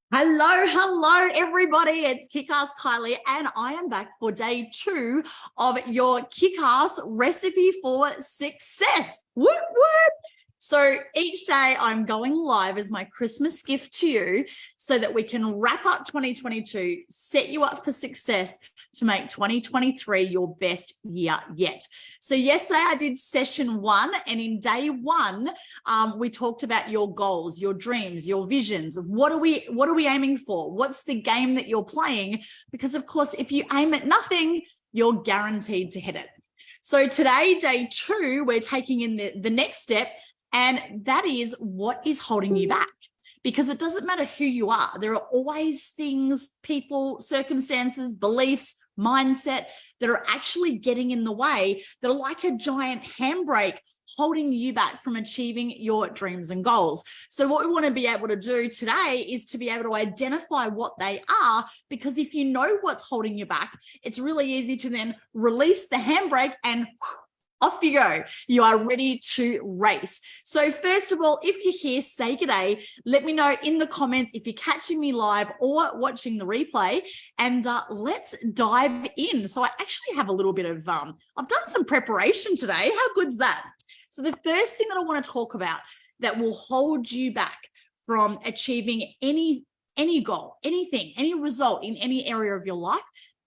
Hello, everybody. It's KickAss Kylie, and I am back for day 2 of your KickAss recipe for success. Whoop, whoop. So each day I'm going live as my Christmas gift to you so that we can wrap up 2022, set you up for success to make 2023 your best year yet. So yesterday I did session 1, and in day 1, we talked about your goals, your dreams, your visions. What are we aiming for? What's the game that you're playing? Because of course, if you aim at nothing, you're guaranteed to hit it. So today, day 2, we're taking in the next step, and that is what is holding you back. Because it doesn't matter who you are. There are always things, people, circumstances, beliefs, mindset that are actually getting in the way, that are like a giant handbrake holding you back from achieving your dreams and goals. So what we want to be able to do today is to be able to identify what they are, because if you know what's holding you back, it's really easy to then release the handbrake and off you go. You are ready to race. So first of all, if you're here, say good day. Let me know in the comments if you're catching me live or watching the replay, and let's dive in. So I actually have a little bit of, I've done some preparation today. How good's that? So the first thing that I want to talk about that will hold you back from achieving any goal, anything, any result in any area of your life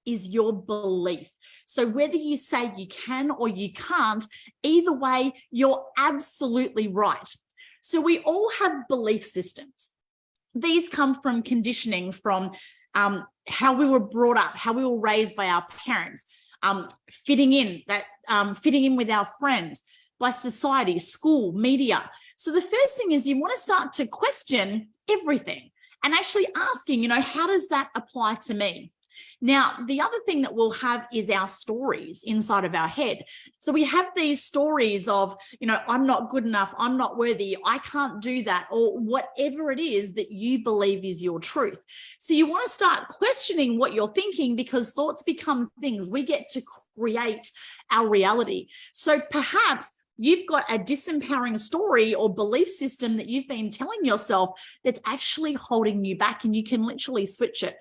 is your belief. So whether you say you can or you can't, either way, you're absolutely right. So we all have belief systems. These come from conditioning, from how we were brought up, how we were raised by our parents, fitting in with our friends, by society, school, media. So the first thing is you want to start to question everything and actually asking, how does that apply to me? Now, the other thing that we'll have is our stories inside of our head. So we have these stories of, I'm not good enough, I'm not worthy, I can't do that, or whatever it is that you believe is your truth. So you want to start questioning what you're thinking, because thoughts become things. We get to create our reality. So perhaps you've got a disempowering story or belief system that you've been telling yourself that's actually holding you back, and you can literally switch it.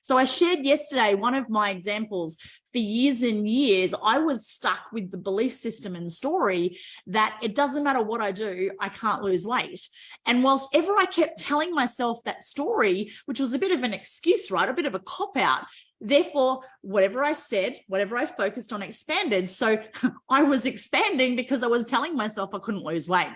So I shared yesterday one of my examples. For years and years, I was stuck with the belief system and story that it doesn't matter what I do, I can't lose weight. And whilst ever I kept telling myself that story, which was a bit of an excuse, right? A bit of a cop-out. Therefore, whatever I said, whatever I focused on expanded. So I was expanding because I was telling myself I couldn't lose weight.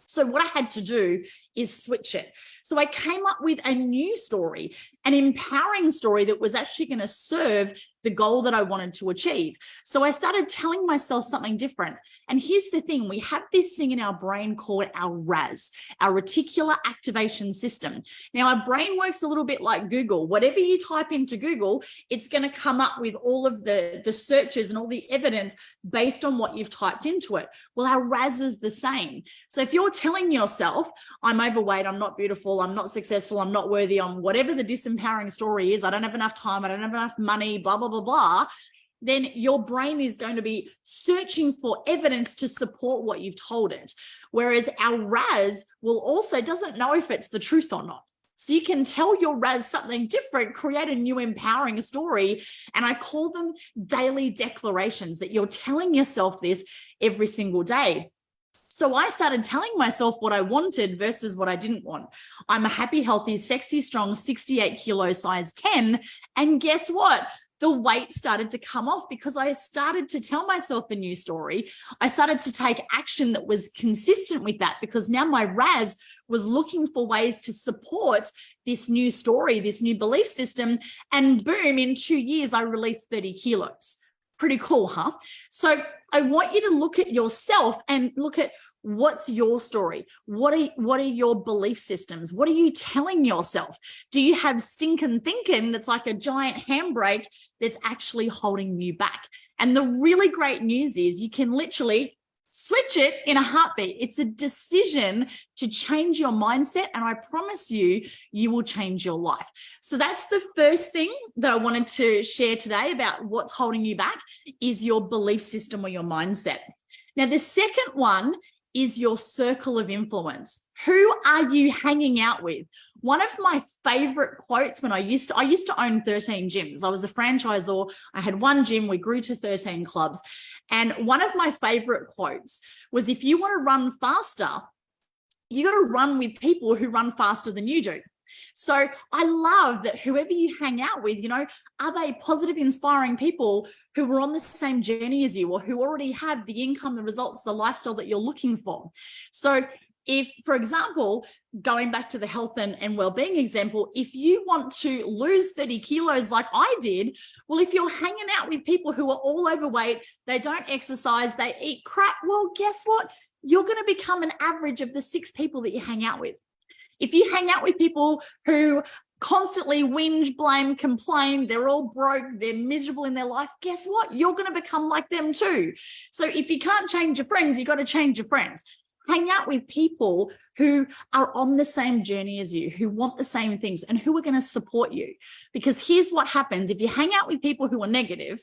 So what I had to do is switch it. So I came up with a new story, an empowering story that was actually going to serve the goal that I wanted to achieve. So I started telling myself something different. And here's the thing, we have this thing in our brain called our RAS, our reticular activation system. Now, our brain works a little bit like Google. Whatever you type into Google, it's going to come up with all of the searches and all the evidence based on what you've typed into it. Well, our RAS is the same. So if you're telling yourself, I'm overweight, I'm not beautiful, I'm not successful, I'm not worthy, I'm whatever the disempowering story is, I don't have enough time, I don't have enough money, blah, blah, blah, blah, then your brain is going to be searching for evidence to support what you've told it. Whereas our RAS will also doesn't know if it's the truth or not. So you can tell your RAS something different, create a new empowering story. And I call them daily declarations, that you're telling yourself this every single day. So I started telling myself what I wanted versus what I didn't want. I'm a happy, healthy, sexy, strong, 68 kilo, size 10. And guess what? The weight started to come off because I started to tell myself a new story. I started to take action that was consistent with that, because now my RAS was looking for ways to support this new story, this new belief system. And boom, in 2 years, I released 30 kilos. Pretty cool, huh? So I want you to look at yourself and look at what's your story. What are your belief systems? What are you telling yourself? Do you have stinking thinking that's like a giant handbrake that's actually holding you back? And the really great news is you can literally switch it in a heartbeat. It's a decision to change your mindset, and I promise you, you will change your life. So that's the first thing that I wanted to share today about what's holding you back is your belief system or your mindset. Now, the second one is your circle of influence. Who are you hanging out with? One of my favorite quotes when I used to own 13 gyms. I was a franchisor. I had one gym. We grew to 13 clubs. And one of my favorite quotes was, if you want to run faster, you got to run with people who run faster than you do. So I love that whoever you hang out with, are they positive, inspiring people who are on the same journey as you, or who already have the income, the results, the lifestyle that you're looking for? So if, for example, going back to the health and well-being example, if you want to lose 30 kilos like I did, well, if you're hanging out with people who are all overweight, they don't exercise, they eat crap, well, guess what? You're going to become an average of the 6 people that you hang out with. If you hang out with people who constantly whinge, blame, complain, they're all broke, they're miserable in their life, guess what? You're going to become like them too. So if you can't change your friends, you've got to change your friends. Hang out with people who are on the same journey as you, who want the same things, and who are going to support you. Because here's what happens. If you hang out with people who are negative,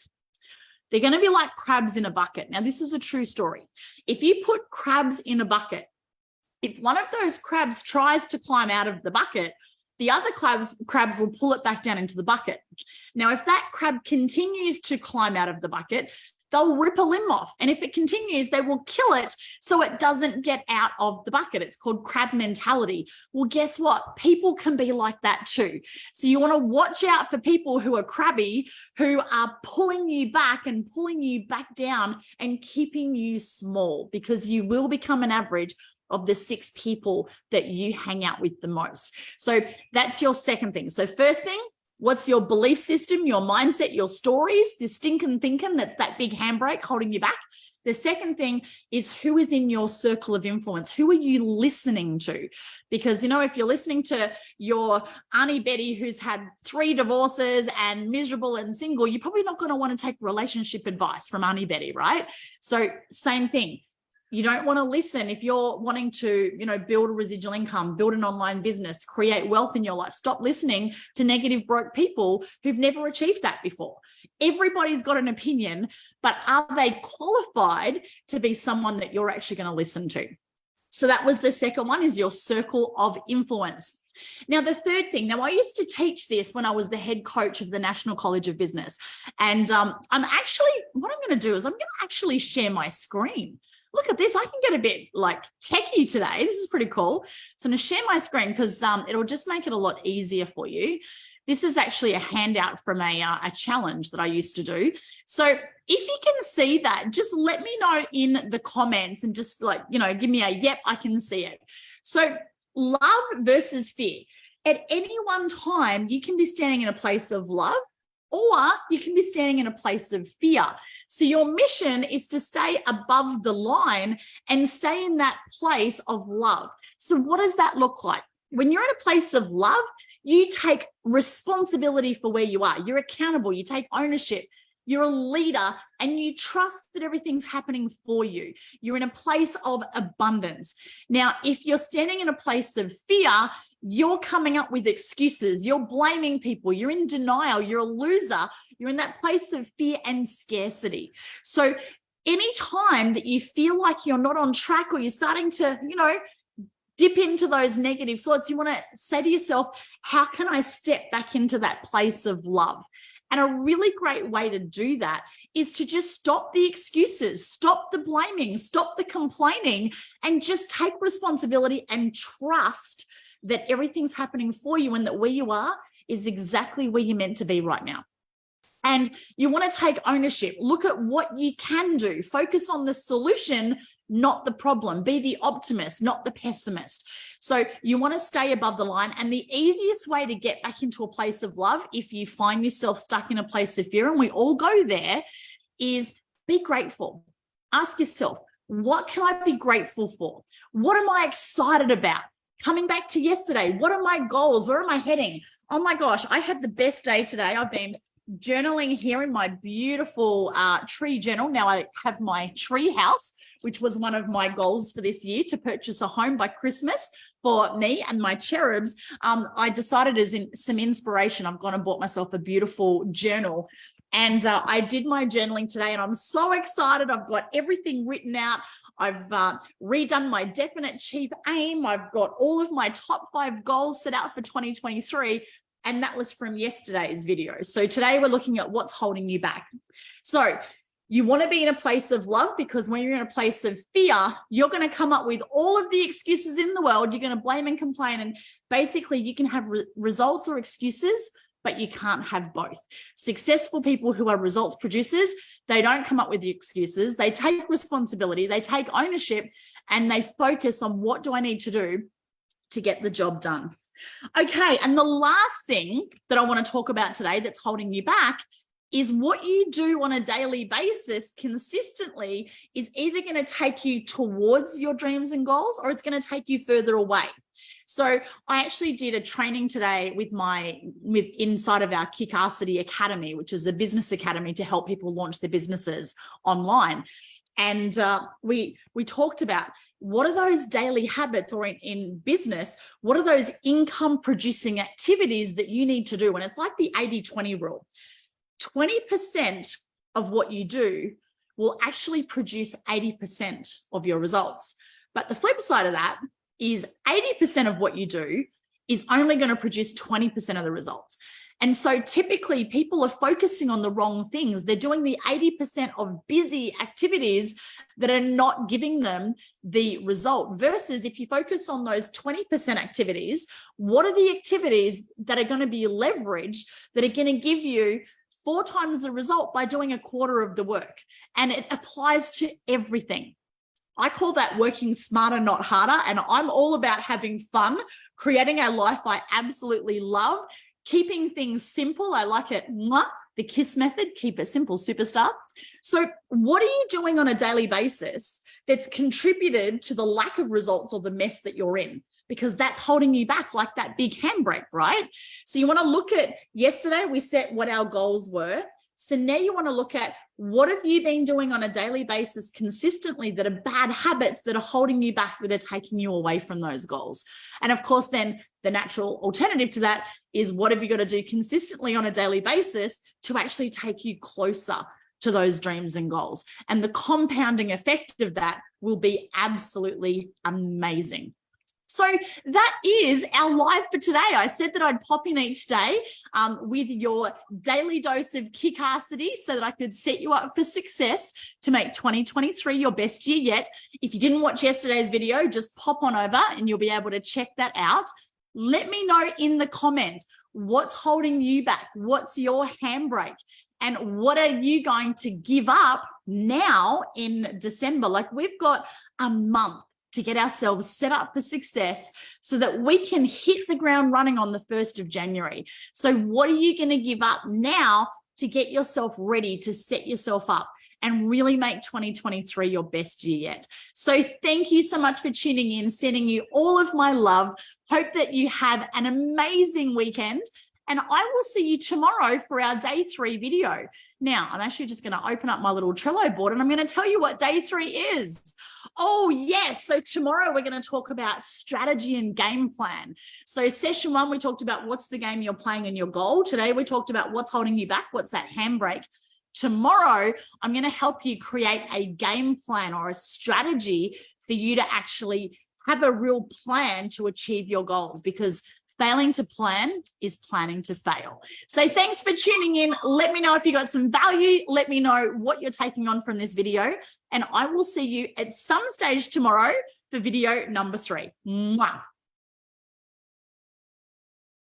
they're going to be like crabs in a bucket. Now, this is a true story. If you put crabs in a bucket, if one of those crabs tries to climb out of the bucket, the other crabs will pull it back down into the bucket. Now, if that crab continues to climb out of the bucket, they'll rip a limb off. And if it continues, they will kill it so it doesn't get out of the bucket. It's called crab mentality. Well, guess what? People can be like that too. So you want to watch out for people who are crabby, who are pulling you back and pulling you back down and keeping you small, because you will become an average of the 6 people that you hang out with the most. So that's your second thing. So first thing, what's your belief system, your mindset, your stories, the stinking thinking that's that big handbrake holding you back? The second thing is, who is in your circle of influence? Who are you listening to? Because, if you're listening to your Auntie Betty who's had 3 divorces and miserable and single, you're probably not going to want to take relationship advice from Auntie Betty, right? So same thing. You don't want to listen if you're wanting to, build a residual income, build an online business, create wealth in your life. Stop listening to negative, broke people who've never achieved that before. Everybody's got an opinion, but are they qualified to be someone that you're actually going to listen to? So that was the second one, is your circle of influence. Now, the third thing, I used to teach this when I was the head coach of the National College of Business. And what I'm going to do is I'm going to actually share my screen. Look at this. I can get a bit like techie today. This is pretty cool. So I'm going to share my screen because it'll just make it a lot easier for you. This is actually a handout from a challenge that I used to do. So if you can see that, just let me know in the comments and just give me a, yep, I can see it. So love versus fear. At any one time, you can be standing in a place of love, or you can be standing in a place of fear. So your mission is to stay above the line and stay in that place of love. So what does that look like? When you're in a place of love, you take responsibility for where you are. You're accountable. You take ownership. You're a leader and you trust that everything's happening for you. You're in a place of abundance. Now, if you're standing in a place of fear, you're coming up with excuses. You're blaming people. You're in denial. You're a loser. You're in that place of fear and scarcity. So anytime that you feel like you're not on track, or you're starting to, dip into those negative thoughts, you want to say to yourself, how can I step back into that place of love? And a really great way to do that is to just stop the excuses, stop the blaming, stop the complaining, and just take responsibility and trust that everything's happening for you and that where you are is exactly where you're meant to be right now. And you want to take ownership. Look at what you can do. Focus on the solution, not the problem. Be the optimist, not the pessimist. So you want to stay above the line. And the easiest way to get back into a place of love, if you find yourself stuck in a place of fear, and we all go there, is be grateful. Ask yourself, what can I be grateful for? What am I excited about? Coming back to yesterday, what are my goals? Where am I heading? Oh my gosh, I had the best day today. I've been journaling here in my beautiful tree journal. Now I have my tree house, which was one of my goals for this year, to purchase a home by Christmas for me and my cherubs. I decided, as in some inspiration, I've gone and bought myself a beautiful journal. And I did my journaling today and I'm so excited. I've got everything written out. I've redone my definite chief aim. I've got all of my top 5 goals set out for 2023. And that was from yesterday's video. So today we're looking at what's holding you back. So you want to be in a place of love, because when you're in a place of fear, you're going to come up with all of the excuses in the world. You're going to blame and complain. And basically you can have results or excuses, but you can't have both. Successful people who are results producers, they don't come up with the excuses. They take responsibility, they take ownership, and they focus on what do I need to do to get the job done. Okay, and the last thing that I want to talk about today that's holding you back is what you do on a daily basis consistently is either going to take you towards your dreams and goals, or it's going to take you further away. So I actually did a training today with inside of our KickAssity Academy, which is a business academy to help people launch their businesses online. And we talked about what are those daily habits, or in business, what are those income producing activities that you need to do? And it's like the 80-20 rule. 20% of what you do will actually produce 80% of your results. But the flip side of that is 80% of what you do is only going to produce 20% of the results. And so typically people are focusing on the wrong things. They're doing the 80% of busy activities that are not giving them the result. Versus if you focus on those 20% activities, what are the activities that are going to be leveraged that are going to give you 4 times the result by doing a quarter of the work? And it applies to everything. I call that working smarter, not harder. And I'm all about having fun, creating a life I absolutely love, keeping things simple. I like it. The KISS method, keep it simple, superstar. So what are you doing on a daily basis that's contributed to the lack of results or the mess that you're in? Because that's holding you back, like that big handbrake, right? So you want to look at, yesterday we set what our goals were. So now you want to look at what have you been doing on a daily basis consistently that are bad habits that are holding you back, that are taking you away from those goals. And of course, then the natural alternative to that is what have you got to do consistently on a daily basis to actually take you closer to those dreams and goals. And the compounding effect of that will be absolutely amazing. So that is our live for today. I said that I'd pop in each day with your daily dose of KickAssity so that I could set you up for success to make 2023 your best year yet. If you didn't watch yesterday's video, just pop on over and you'll be able to check that out. Let me know in the comments what's holding you back. What's your handbrake? And what are you going to give up now in December? Like, we've got a month to get ourselves set up for success so that we can hit the ground running on the 1st of January. So what are you going to give up now to get yourself ready to set yourself up and really make 2023 your best year yet? So thank you so much for tuning in, sending you all of my love. Hope that you have an amazing weekend. And I will see you tomorrow for our day 3 video. Now, I'm actually just going to open up my little Trello board and I'm going to tell you what day 3 is. Oh, yes. So tomorrow we're going to talk about strategy and game plan. So session 1, we talked about what's the game you're playing and your goal. Today, we talked about what's holding you back. What's that handbrake? Tomorrow, I'm going to help you create a game plan or a strategy for you to actually have a real plan to achieve your goals, because failing to plan is planning to fail. So thanks for tuning in. Let me know if you got some value. Let me know what you're taking on from this video. And I will see you at some stage tomorrow for video number 3. Mwah.